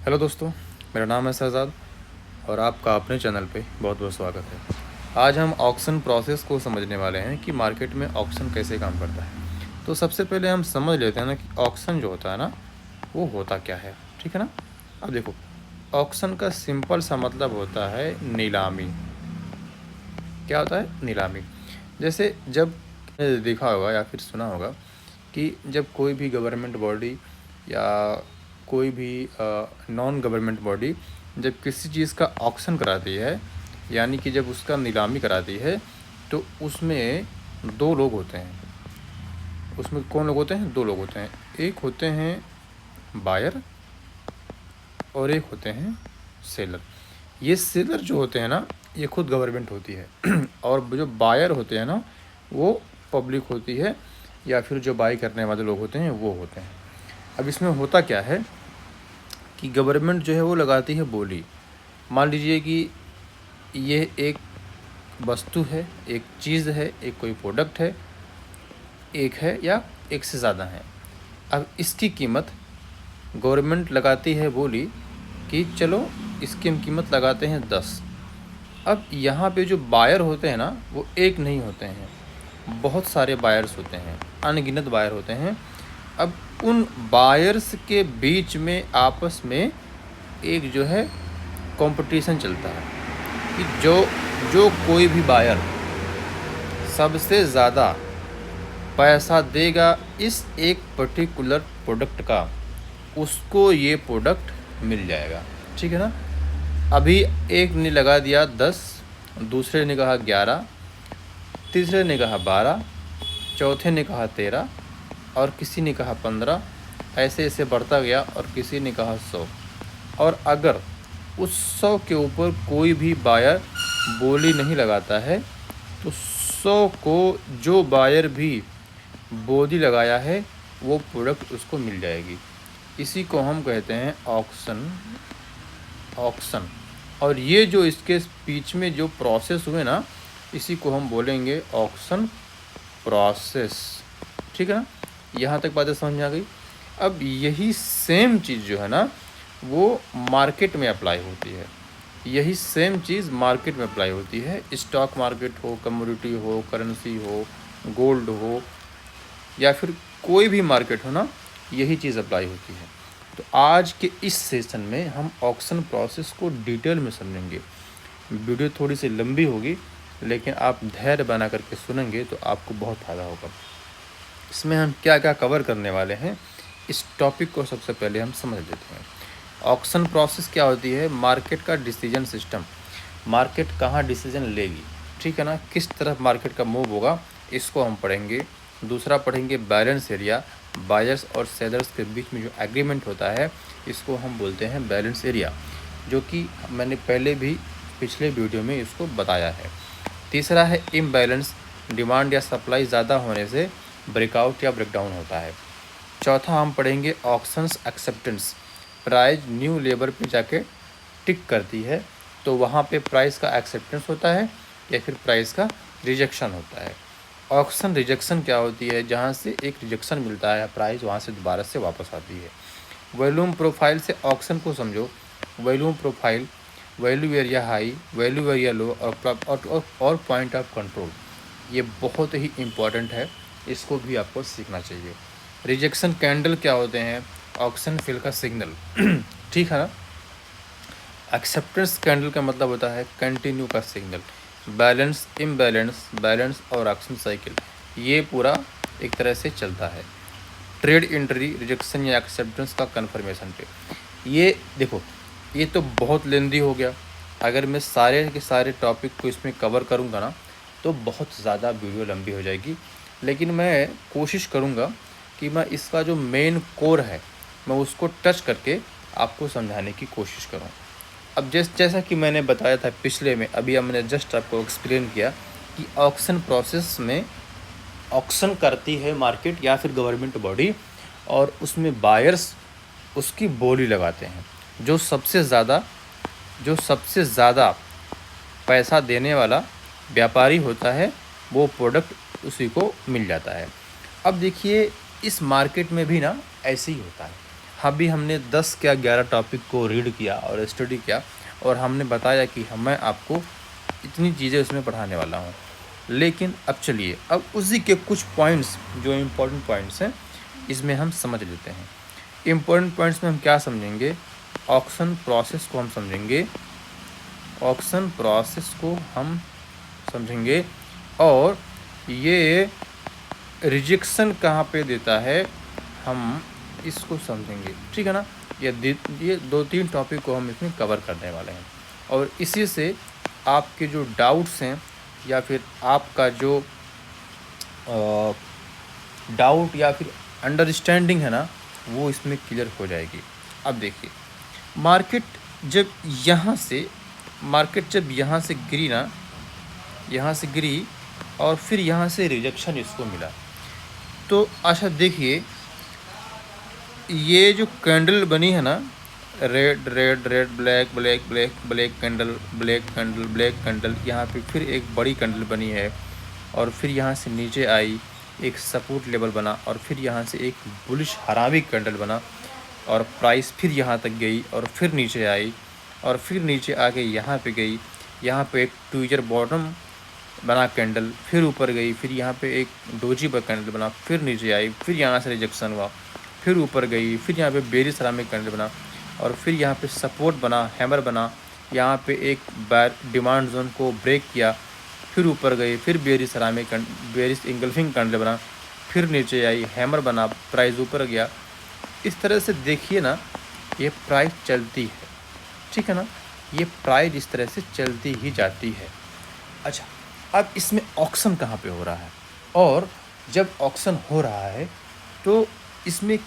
Hello दोस्तों, मेरा नाम है शहज़ाद और आपका अपने चैनल पे बहुत बहुत स्वागत है। आज हम ऑक्शन प्रोसेस को समझने वाले हैं कि मार्केट में ऑक्शन कैसे काम करता है। तो सबसे पहले हम समझ लेते हैं ना कि ऑक्शन जो होता है ना, वो होता क्या है। ठीक है ना। अब देखो, ऑक्शन का सिंपल सा मतलब होता है नीलामी। क्या होता है? नीलामी। जैसे जब देखा होगा या फिर सुना होगा कि जब कोई भी गवर्नमेंट बॉडी या कोई भी नॉन गवर्नमेंट बॉडी जब किसी चीज़ का ऑक्शन कराती है, यानी कि जब उसका नीलामी कराती है, तो उसमें दो लोग होते हैं। उसमें कौन लोग होते हैं? दो लोग होते हैं। एक होते हैं बायर और एक होते हैं सेलर। ये सेलर जो होते हैं ना, ये खुद गवर्नमेंट होती है और जो बायर होते हैं ना, वो पब्लिक होती है या फिर जो बाई करने वाले लोग होते हैं वो होते हैं। अब इसमें होता क्या है कि गवर्नमेंट जो है वो लगाती है बोली। मान लीजिए कि ये एक वस्तु है, एक चीज़ है, एक कोई प्रोडक्ट है, एक है या एक से ज़्यादा है। अब इसकी कीमत गवर्नमेंट लगाती है बोली कि चलो इसकी हम कीमत लगाते हैं 10। अब यहाँ पे जो बायर होते हैं ना, वो एक नहीं होते हैं, बहुत सारे बायर्स होते हैं, अनगिनत बायर होते हैं। अब उन बायर्स के बीच में आपस में एक जो है कंपटीशन चलता है कि जो जो कोई भी बायर सबसे ज़्यादा पैसा देगा इस एक पर्टिकुलर प्रोडक्ट का, उसको ये प्रोडक्ट मिल जाएगा। ठीक है ना। अभी एक ने लगा दिया 10, दूसरे ने कहा 11, तीसरे ने कहा 12, चौथे ने कहा 13 और किसी ने कहा 15। ऐसे ऐसे बढ़ता गया और किसी ने कहा 100। और अगर उस 100 के ऊपर कोई भी बायर बोली नहीं लगाता है, तो 100 को जो बायर भी बोली लगाया है वो प्रोडक्ट उसको मिल जाएगी। इसी को हम कहते हैं ऑक्शन। ऑक्शन। और ये जो इसके बीच में जो प्रोसेस हुए ना, इसी को हम बोलेंगे ऑक्शन प्रोसेस। ठीक है ना। यहाँ तक बातें समझ में आ गई। अब यही सेम चीज़ जो है ना, वो मार्केट में अप्लाई होती है। यही सेम चीज़ मार्केट में अप्लाई होती है। स्टॉक मार्केट हो, कमोडिटी हो, करेंसी हो, गोल्ड हो या फिर कोई भी मार्केट हो ना, यही चीज़ अप्लाई होती है। तो आज के इस सेशन में हम ऑक्शन प्रोसेस को डिटेल में समझेंगे। वीडियो थोड़ी सी लंबी होगी, लेकिन आप धैर्य बना करके सुनेंगे तो आपको बहुत फ़ायदा होगा। इसमें हम क्या क्या कवर करने वाले हैं, इस टॉपिक को सबसे पहले हम समझ लेते हैं। ऑक्शन प्रोसेस क्या होती है? मार्केट का डिसीजन सिस्टम। मार्केट कहाँ डिसीजन लेगी, ठीक है ना, किस तरफ मार्केट का मूव होगा, इसको हम पढ़ेंगे। दूसरा पढ़ेंगे बैलेंस एरिया। बायर्स और सेलर्स के बीच में जो एग्रीमेंट होता है, इसको हम बोलते हैं बैलेंस एरिया, जो कि मैंने पहले भी पिछले वीडियो में इसको बताया है। तीसरा है इम्बैलेंस। डिमांड या सप्लाई ज़्यादा होने से ब्रेकआउट या ब्रेकडाउन होता है। चौथा हम पढ़ेंगे auctions acceptance. Price new level पे जाके टिक करती है, तो वहाँ पे प्राइस का एक्सेप्टेंस होता है या फिर प्राइस का रिजेक्शन होता है। ऑक्शन रिजेक्शन क्या होती है? जहाँ से एक रिजेक्शन मिलता है, प्राइस वहाँ से दोबारा से वापस आती है। वॉल्यूम प्रोफाइल से ऑक्शन को समझो। Volume profile, value area high, value area low और पॉइंट ऑफ कंट्रोल, ये बहुत ही इम्पॉर्टेंट है, इसको भी आपको सीखना चाहिए। रिजेक्शन कैंडल क्या होते हैं? ऑक्शन फिल का सिग्नल ठीक है ना। एक्सेप्टेंस कैंडल का मतलब होता है कंटिन्यू का सिग्नल। बैलेंस, इम्बैलेंस, बैलेंस और ऑक्शन साइकिल, ये पूरा एक तरह से चलता है। ट्रेड एंट्री, रिजेक्शन या एक्सेप्टेंस का कन्फर्मेशन पे। ये देखो, ये तो बहुत लेंदी हो गया। अगर मैं सारे के सारे टॉपिक को इसमें कवर करूँगा ना, तो बहुत ज़्यादा वीडियो लंबी हो जाएगी। लेकिन मैं कोशिश करूँगा कि मैं इसका जो मेन कोर है, मैं उसको टच करके आपको समझाने की कोशिश करूँ। अब जैसा कि मैंने बताया था पिछले में, अभी मैंने जस्ट आपको एक्सप्लेन किया कि ऑक्शन प्रोसेस में ऑक्शन करती है मार्केट या फिर गवर्नमेंट बॉडी, और उसमें बायर्स उसकी बोली लगाते हैं। जो सबसे ज़्यादा पैसा देने वाला व्यापारी होता है, वो प्रोडक्ट उसी को मिल जाता है। अब देखिए, इस मार्केट में भी ना ऐसे ही होता है। अभी हमने 10 या 11 टॉपिक को रीड किया और स्टडी किया और हमने बताया कि मैं आपको इतनी चीज़ें उसमें पढ़ाने वाला हूँ। लेकिन अब चलिए, अब उसी के कुछ पॉइंट्स जो इम्पोर्टेंट पॉइंट्स हैं इसमें हम समझ लेते हैं। इम्पोर्टेंट पॉइंट्स में हम क्या समझेंगे? ऑक्शन प्रोसेस को हम समझेंगे, ऑक्शन प्रोसेस को हम समझेंगे और ये रिजेक्शन कहाँ पे देता है हम इसको समझेंगे, ठीक है ना। ये 2-3 टॉपिक को हम इसमें कवर करने वाले हैं और इसी से आपके जो डाउट्स हैं या फिर आपका जो डाउट या फिर अंडरस्टैंडिंग है ना, वो इसमें क्लियर हो जाएगी। अब देखिए, मार्केट जब यहाँ से गिरी ना, यहाँ से गिरी और फिर यहाँ से रिजेक्शन इसको मिला, तो अच्छा देखिए, ये जो कैंडल बनी है ना, red red red, black black black, black candle, black candle, black candle, यहाँ पे फिर एक बड़ी कैंडल बनी है और फिर यहाँ से नीचे आई, एक सपोर्ट लेवल बना और फिर यहाँ से एक बुलिश हरामी कैंडल बना और प्राइस फिर यहाँ तक गई और फिर नीचे आई और फिर नीचे आके यहाँ पे गई, यहाँ पे एक 2 ईयर बॉटम बना कैंडल, फिर ऊपर गई, फिर यहाँ पे एक डोजी पर कैंडल बना, फिर नीचे आई, फिर यहाँ से रिजेक्शन हुआ, फिर ऊपर गई, फिर यहाँ पे बेरिश हरामी कैंडल बना और फिर यहाँ पे सपोर्ट बना, हैमर बना, यहाँ पे एक डिमांड जोन को ब्रेक किया, फिर ऊपर गई, फिर बेरिश हरामी बेरिश इंगल्फिंग कैंडल बना, फिर नीचे आई, हैमर बना, प्राइस ऊपर गया। इस तरह से देखिए ना, ये प्राइस चलती है, ठीक है ना, ये प्राइस इस तरह से चलती ही जाती है। अच्छा, अब इसमें ऑक्शन कहाँ पे हो रहा है और जब ऑक्शन हो रहा है तो इसमें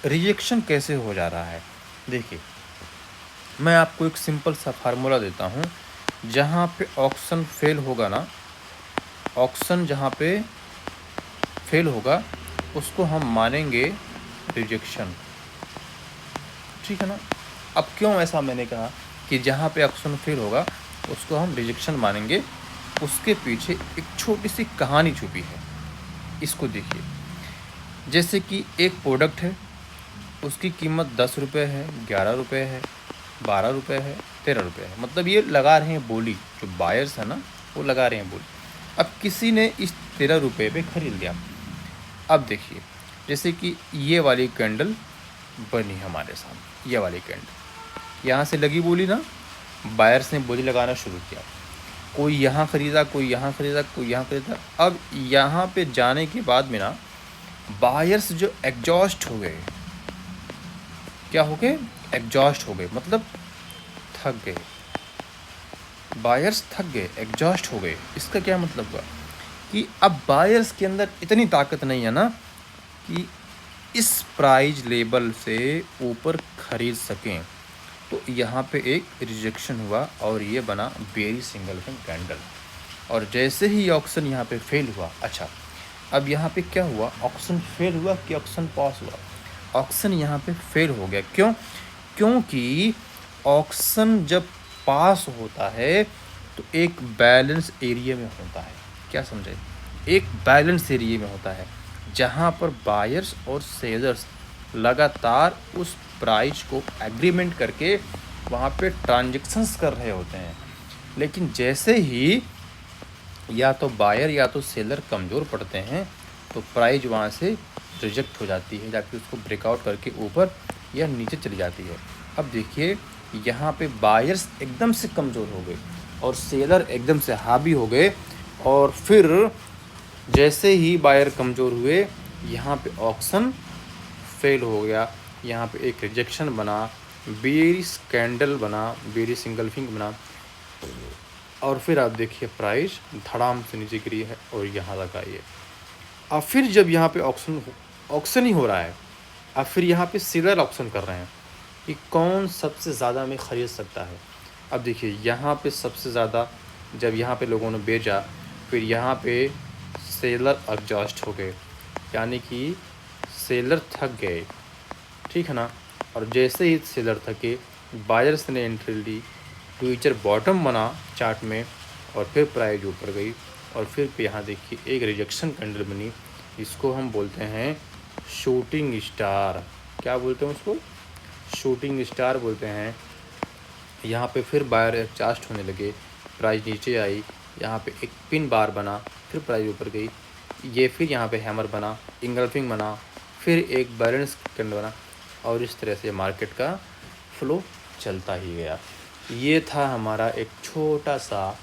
रिजेक्शन कैसे हो जा रहा है? देखिए, मैं आपको एक सिंपल सा फार्मूला देता हूँ। जहाँ पे ऑक्शन फेल होगा ना, ऑक्शन जहाँ पे फेल होगा उसको हम मानेंगे रिजेक्शन, ठीक है ना। अब क्यों ऐसा मैंने कहा कि जहाँ पे ऑक्शन फेल होगा उसको हम रिजेक्शन मानेंगे? उसके पीछे एक छोटी सी कहानी छुपी है। इसको देखिए, जैसे कि एक प्रोडक्ट है, उसकी कीमत 10 रुपये है, 11 रुपये है, 12 रुपये है, 13 रुपये है, मतलब ये लगा रहे हैं बोली, जो बायर्स है ना वो लगा रहे हैं बोली। अब किसी ने इस 13 रुपये पे ख़रीद लिया। अब देखिए, जैसे कि ये वाली कैंडल बनी हमारे सामने, ये वाली कैंडल यहाँ से लगी बोली ना, बायर्स ने बोली लगाना शुरू किया, कोई यहाँ ख़रीदा, कोई यहाँ ख़रीदा, कोई यहाँ ख़रीदा। अब यहाँ पे जाने के बाद में ना बायर्स जो एग्जॉस्ट हो गए, क्या हो गए? एग्जॉस्ट हो गए, मतलब थक गए। बायर्स थक गए, एग्जॉस्ट हो गए। इसका क्या मतलब हुआ कि अब बायर्स के अंदर इतनी ताकत नहीं है ना कि इस प्राइस लेवल से ऊपर ख़रीद सकें। तो यहाँ पे एक रिजेक्शन हुआ और ये बना बेरिश इंगल्फिंग कैंडल। और जैसे ही ऑक्शन यहाँ पे फेल हुआ, अच्छा अब यहाँ पे क्या हुआ? ऑक्शन फेल हुआ कि ऑक्शन पास हुआ? ऑक्शन यहाँ पे फेल हो गया। क्यों? क्योंकि ऑक्शन जब पास होता है तो एक बैलेंस एरिया में होता है। क्या समझे? एक बैलेंस एरिया में होता है जहाँ पर बायर्स और सेलर्स लगातार उस प्राइस को एग्रीमेंट करके वहाँ पे ट्रांजैक्शंस कर रहे होते हैं। लेकिन जैसे ही या तो बायर या तो सेलर कमज़ोर पड़ते हैं तो प्राइस वहाँ से रिजेक्ट हो जाती है, या फिर उसको ब्रेकआउट करके ऊपर या नीचे चली जाती है। अब देखिए, यहाँ पे बायर्स एकदम से कमज़ोर हो गए और सेलर एकदम से हावी हो गए, और फिर जैसे ही बायर कमज़ोर हुए यहाँ पे ऑक्शन फेल हो गया। यहाँ पे एक रिजेक्शन बना, बेरिश कैंडल बना, बेरिश इंगल्फिंग बना, और फिर आप देखिए प्राइस धड़ाम से नीचे गिरी है और यहाँ तक आई है। अब फिर जब यहाँ पे ऑक्शन ही हो रहा है, अब फिर यहाँ पे सेलर ऑक्शन कर रहे हैं कि कौन सबसे ज़्यादा में ख़रीद सकता है। अब देखिए, यहाँ पे सबसे ज़्यादा जब यहाँ पे लोगों ने बेचा, फिर यहाँ पे सेलर एग्जॉस्ट हो गए, यानी कि सेलर थक गए, ठीक है ना। और जैसे ही सेलर थके, बायर्स ने एंट्री ली, फ्यूचर बॉटम बना चार्ट में और फिर प्राइस ऊपर गई, और फिर यहाँ देखिए एक रिजेक्शन कैंडल बनी। इसको हम बोलते हैं शूटिंग स्टार। क्या बोलते हैं उसको? शूटिंग स्टार बोलते हैं। यहाँ पे फिर बायर एडजस्ट होने लगे, प्राइस नीचे आई, यहाँ पे एक पिन बार बना, फिर प्राइस ऊपर गई, ये फिर यहाँ पे हैमर बना, इंगल्फिंग बना, फिर एक बैलेंस कैंडल बना, और इस तरह से मार्केट का फ्लो चलता ही गया। ये था हमारा एक छोटा सा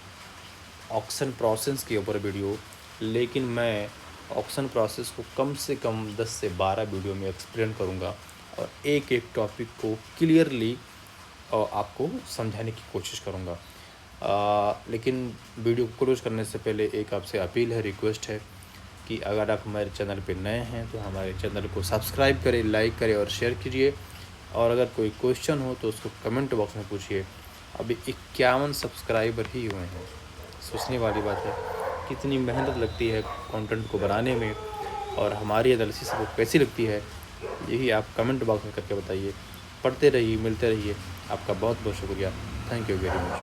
ऑक्शन प्रोसेस के ऊपर वीडियो, लेकिन मैं ऑक्शन प्रोसेस को कम से कम 10 से 12 वीडियो में एक्सप्लेन करूँगा और एक एक टॉपिक को क्लियरली आपको समझाने की कोशिश करूँगा। लेकिन वीडियो को क्लोज करने से पहले एक आपसे अपील है, रिक्वेस्ट है कि अगर आप हमारे चैनल पर नए हैं तो हमारे चैनल को सब्सक्राइब करें, लाइक करें और शेयर कीजिए। और अगर कोई क्वेश्चन हो तो उसको कमेंट बॉक्स में पूछिए। अभी 51 सब्सक्राइबर ही हुए हैं, सोचने वाली बात है। कितनी मेहनत लगती है कंटेंट को बनाने में, और हमारी एनालिसिस आपको कैसी लगती है यही आप कमेंट बॉक्स में करके बताइए। पढ़ते रहिए, मिलते रहिए। आपका बहुत बहुत शुक्रिया। Thank you very much.